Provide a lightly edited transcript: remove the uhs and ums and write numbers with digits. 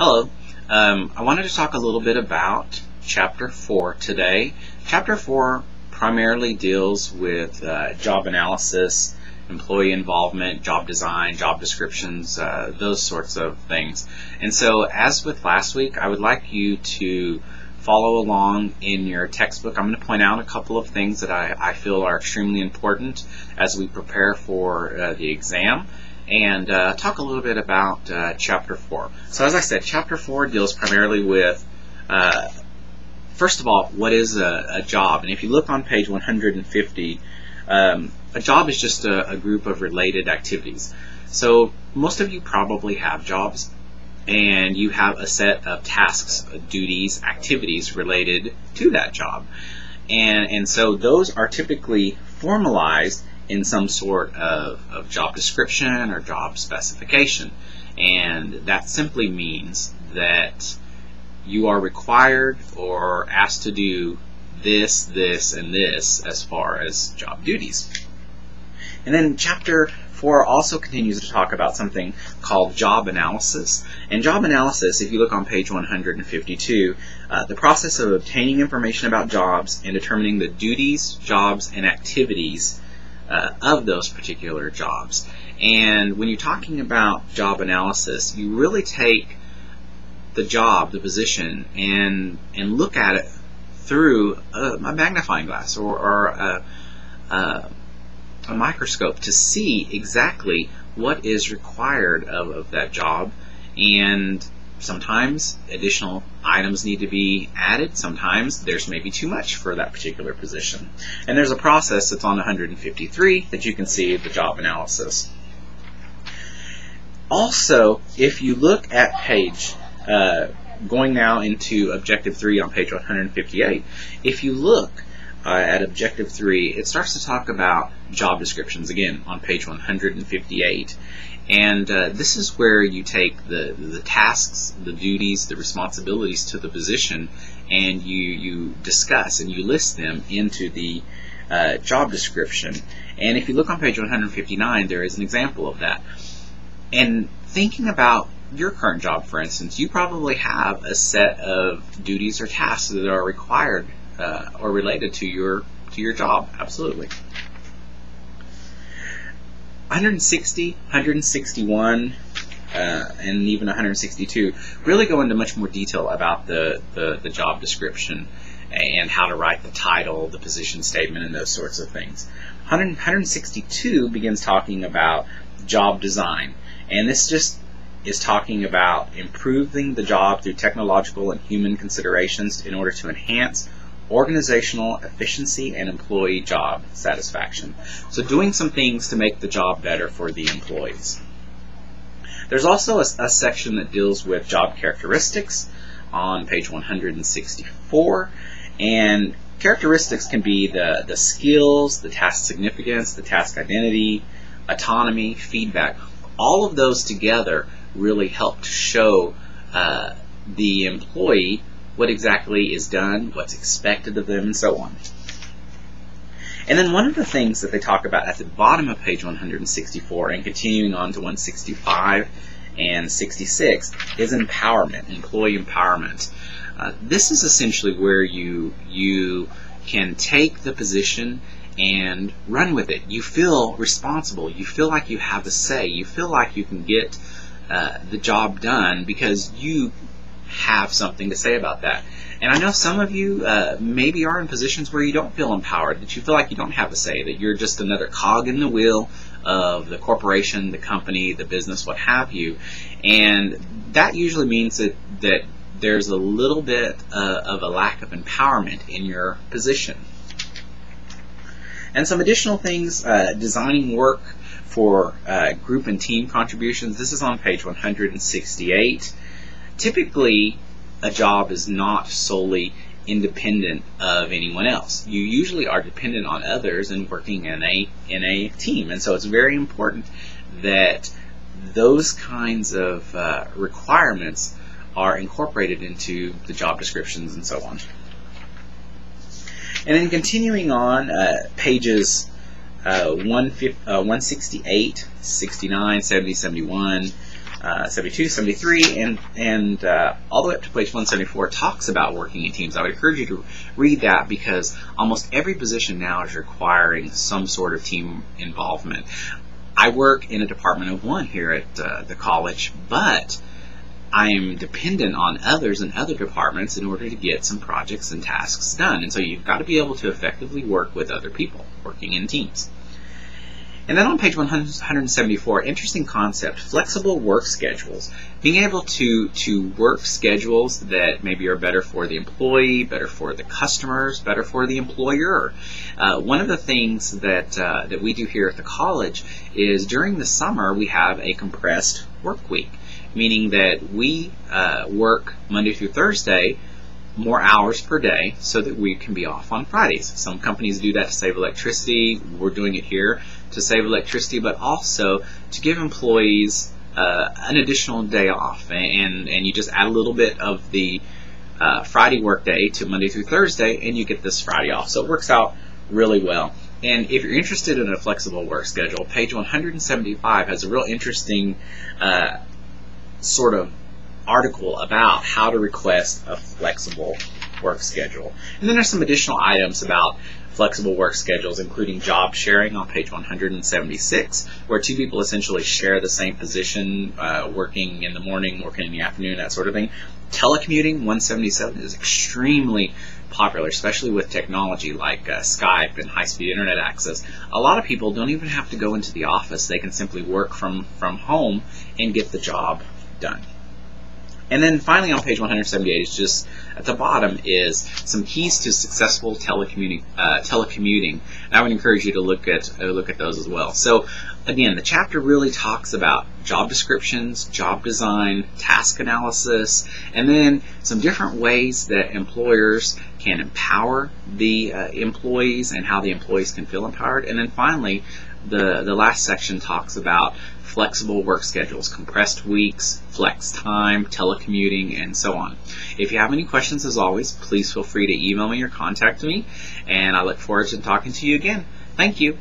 Hello. I wanted to talk a little bit about Chapter 4 today. Chapter 4 primarily deals with job analysis, employee involvement, job design, job descriptions, those sorts of things. And so, as with last week, I would like you to follow along in your textbook. I'm going to point out a couple of things that I feel are extremely important as we prepare for the exam, and talk a little bit about Chapter 4. So as I said, Chapter 4 deals primarily with, first of all, what is a job? And if you look on page 150, a job is just a group of related activities. So most of you probably have jobs, and you have a set of tasks, duties, activities related to that job. And so those are typically formalized in some sort of job description or job specification. And that simply means that you are required or asked to do this, this, and this as far as job duties. And then Chapter 4 also continues to talk about something called job analysis. And job analysis, if you look on page 152, the process of obtaining information about jobs and determining the duties, jobs, and activities of those particular jobs. And when you're talking about job analysis, you really take the job, the position, and look at it through a magnifying glass or a microscope to see exactly what is required of that job. And sometimes additional items need to be added. Sometimes there's maybe too much for that particular position. And there's a process that's on 153 that you can see the job analysis. Also, if you look at page, going now into Objective 3 on page 158, if you look at Objective 3, it starts to talk about job descriptions again on page 158. And this is where you take the tasks, the duties, the responsibilities to the position, and you discuss and you list them into the job description. And if you look on page 159, there is an example of that. And thinking about your current job, for instance, you probably have a set of duties or tasks that are required or related to your job. Absolutely. 160, 161, and even 162 really go into much more detail about the job description and how to write the title, the position statement, and those sorts of things. 162 begins talking about job design, and this just is talking about improving the job through technological and human considerations in order to enhance organizational efficiency and employee job satisfaction. So doing some things to make the job better for the employees. There's also a section that deals with job characteristics on page 164, and characteristics can be the skills, the task significance, the task identity, autonomy, feedback. All of those together really help to show the employee what exactly is done, what's expected of them, and so on. And then one of the things that they talk about at the bottom of page 164 and continuing on to 165 and 66 is empowerment, employee empowerment. This is essentially where you can take the position and run with it. You feel responsible. You feel like you have a say. You feel like you can get the job done because you have something to say about that. And I know some of you maybe are in positions where you don't feel empowered, that you feel like you don't have a say, that you're just another cog in the wheel of the corporation, the company, the business, what have you. And that usually means that there's a little bit of a lack of empowerment in your position. And some additional things, designing work for group and team contributions. This is on page 168. Typically, a job is not solely independent of anyone else. You usually are dependent on others and working in a team. And so it's very important that those kinds of requirements are incorporated into the job descriptions and so on. And then continuing on, pages 168, 69, 70, 71, 72, 73, and all the way up to page 174 talks about working in teams. I would encourage you to read that because almost every position now is requiring some sort of team involvement. I work in a department of one here at the college, but I am dependent on others in other departments in order to get some projects and tasks done. And so you've got to be able to effectively work with other people, working in teams. And then on page 174, interesting concept, flexible work schedules. Being able to work schedules that maybe are better for the employee, better for the customers, better for the employer. One of the things that we do here at the college is during the summer we have a compressed work week, meaning that we work Monday through Thursday, more hours per day so that we can be off on Fridays. Some companies do that to save electricity. We're doing it here to save electricity, but also to give employees an additional day off. And you just add a little bit of the Friday work day to Monday through Thursday, and you get this Friday off. So it works out really well. And if you're interested in a flexible work schedule, page 175 has a real interesting sort of article about how to request a flexible work schedule. And then there's some additional items about flexible work schedules, including job sharing on page 176, where two people essentially share the same position, working in the morning, working in the afternoon, that sort of thing. Telecommuting, 177, is extremely popular, especially with technology like Skype and high-speed internet access. A lot of people don't even have to go into the office. They can simply work from home and get the job done. And then finally on page 178, is just at the bottom, is some keys to successful telecommuting. And I would encourage you to look at those as well. So again, the chapter really talks about job descriptions, job design, task analysis, and then some different ways that employers can empower the employees and how the employees can feel empowered. And then finally, the last section talks about flexible work schedules, compressed weeks, flex time, telecommuting, and so on. If you have any questions, as always, please feel free to email me or contact me, and I look forward to talking to you again. Thank you.